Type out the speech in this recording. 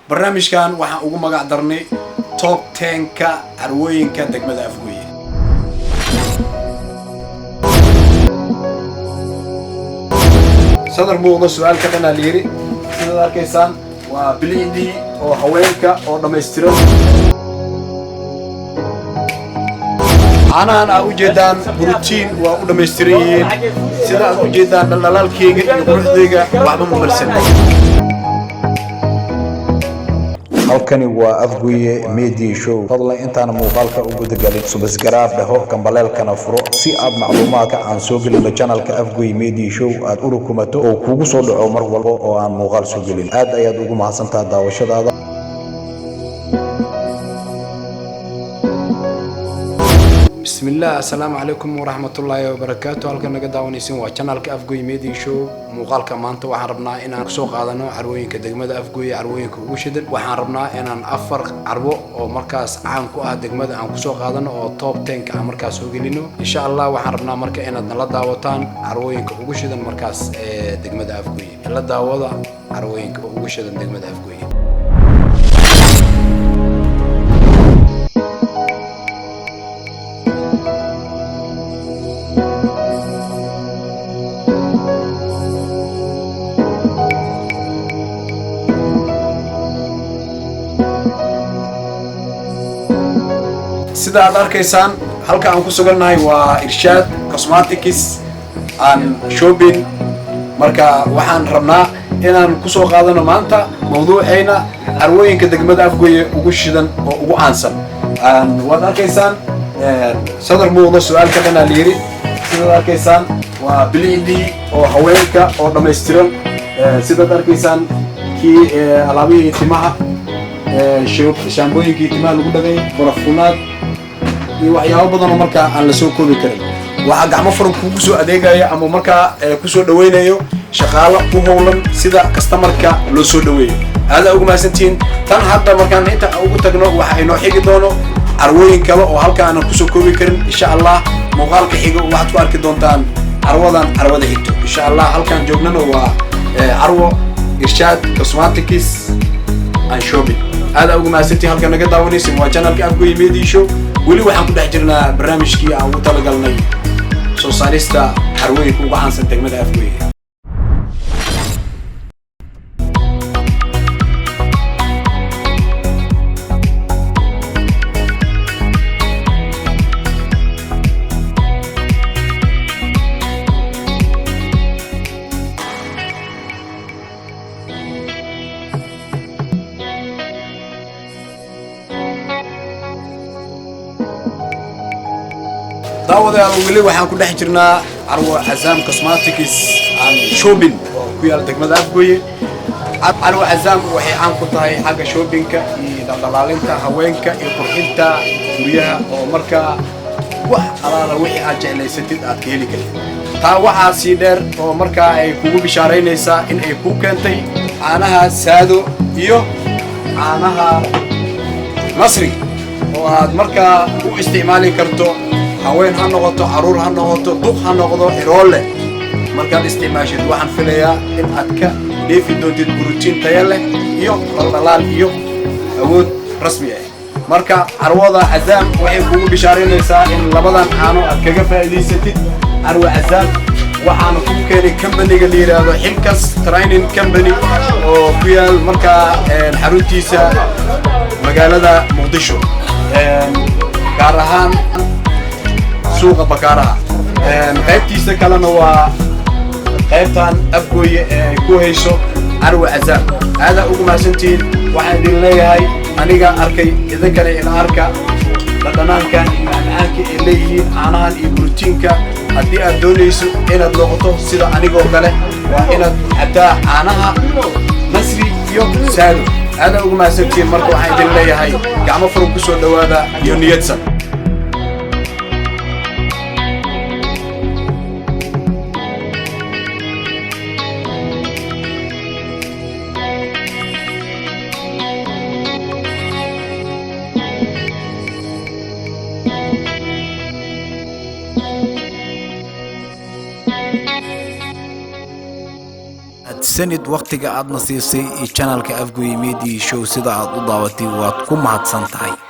barnaamijkan waxaan ugu magac darnay top 10ka carwooyinka degmada Afgoye. sadar muuqdo su'aal ka dhanaa liiri sida arkaysaan waa bilicdii oo haweenka oo dhameystiran. Anaan u jeedaan borotiin waa u dhameystiran yihiin sida aad u jeedaan dhalaalkeyga iyo quruxdeyga waxba ma marsan. halkani waa Afgoye Media Show. fadlan intaan muuqaalka ugu dagalin subscribe dhaho kambaleelkana furo si aad macluumaadka aan soo gelino channelka Afgoye Media Show aad u rukumato oo kugu soo dhaco mar walba oo aan muuqaal soo gelin. aad ayaad ugu mahadsantahay daawashadaada. بسم الله السلام عليكم ورحمة الله وبركاته. halkan naga daawanaysan waa channelka Afgoye Media Show. muuqaalka maanta waxaan rabnaa inaan soo qaadano carwooyinka degmada Afgoye, carwooyinka ugu shidan. waxaan rabnaa inaan afar carwo oo markaas caan ku ah degmada aan ku soo qaadano oo top 10 ka markaas soo gelino. insha Allah waxaan rabnaa marka inaad nala daawataan carwooyinka ugu shidan markaas ee degmada Afgoye. la daawada carwooyinka ugu shidan degmada Afgoye. sida aad arkaysaan halka aan ku sugannahay waa Irshaad Cosmetics and Shopping. marka waxaan rabnaa inaan ku soo qaadano maanta mawduuceena carwooyinka degmada Afgoye ugu shidan oo ugu caansan. waad arkaysaan sadar muuqdo su'aal ka dhanaa liiri sida arkaysaan waa bilicdii oo haweenka oo dhameystiran. sida arkaysaan kii alaabihii timaha shaambooyinkii timaha lagu dhaqay barafuunaad iyo waxyaabo badan oo markaa aan la soo koobi karin. waxa gacmo furan kugu soo adeegaya ama markaa ku soo dhaweynayo shaqaale ku howlan sida customerka loo soo dhaweeyo. aad ugu mahadsantiin. tan hadda markaan inta ugu tagno waxa inoo xigi doono carwooyin kale oo halka aan ku soo koobi karin. insha Allah muuqaalka xiga waxaad ku arki doontaan carwada xigto. insha Allah halkaan joognana waa carwo Irshaad Cosmetics and Shopping. aad ugu mahadsantiin halka naga daawanaysan waa channelka Afgoye Media Show. weli waxaan ku dhex jirnaa barnaamijkii aan ugu talagalnay soo saarista carwooyinka ugu caansan degmada Afgoye. daawadayaal weli waxaan ku dhex jirnaa carwo Azam Cosmetics and Shopping oo ku yaal degmada Afgoye. carwo Azam waxay caan ku tahay xagga shoppingka iyo dhalaalinta haweenka iyo qurxinta guryaha oo markaa wax alaala wixii aad jeclaysatid aad ka heli kartid. taa waxaa sii dheer oo markaa ay kugu bishaaraynaysaa in ay ku keentay caanaha saado iyo caanaha masri oo aad markaa u isticmaali karto haween ha noqoto caruur ha noqoto duq ha noqdo iroole. markaad isticmaashid waxaan filayaa in aad ka dheefi doontid borotiin tayo leh iyo dhaldhalaal iyo awood rasmi ah. marka carwada Azam waxay kugu bishaaraynaysaa in labadan caano aad kaga faa'iidaysatid. carwo Azam waxaan ku keenay company-ga la yiraahdo Xilkas Training Company oo ku yaal markaa xaruntiisa magaalada Muqdisho gaar ahaan suuqa Bakaaraha. qaybtiisa kalena waa qaybtan Afgoye ee ku hayso carwo Azam. aad ugu mahadsantiin. waxaan idin leeyahay aniga arkay idinkana ila arka dhadhanaankan iyo macaanka ay leeyihiin caanahan iyo borotiinka. haddii aad doonayso inaad noqoto sida anigoo kale waa inaad cabtaa caanaha masri iyo saado. aad ugu mahadsantiin. marka waxaan idin leeyahay gacmo furan ku soo dhawaada iyo niyadsan. mahadsanid waqtiga aad nasiisay channelka Afgoye Media Show sida aad u daawatay waad ku mahadsan tahay.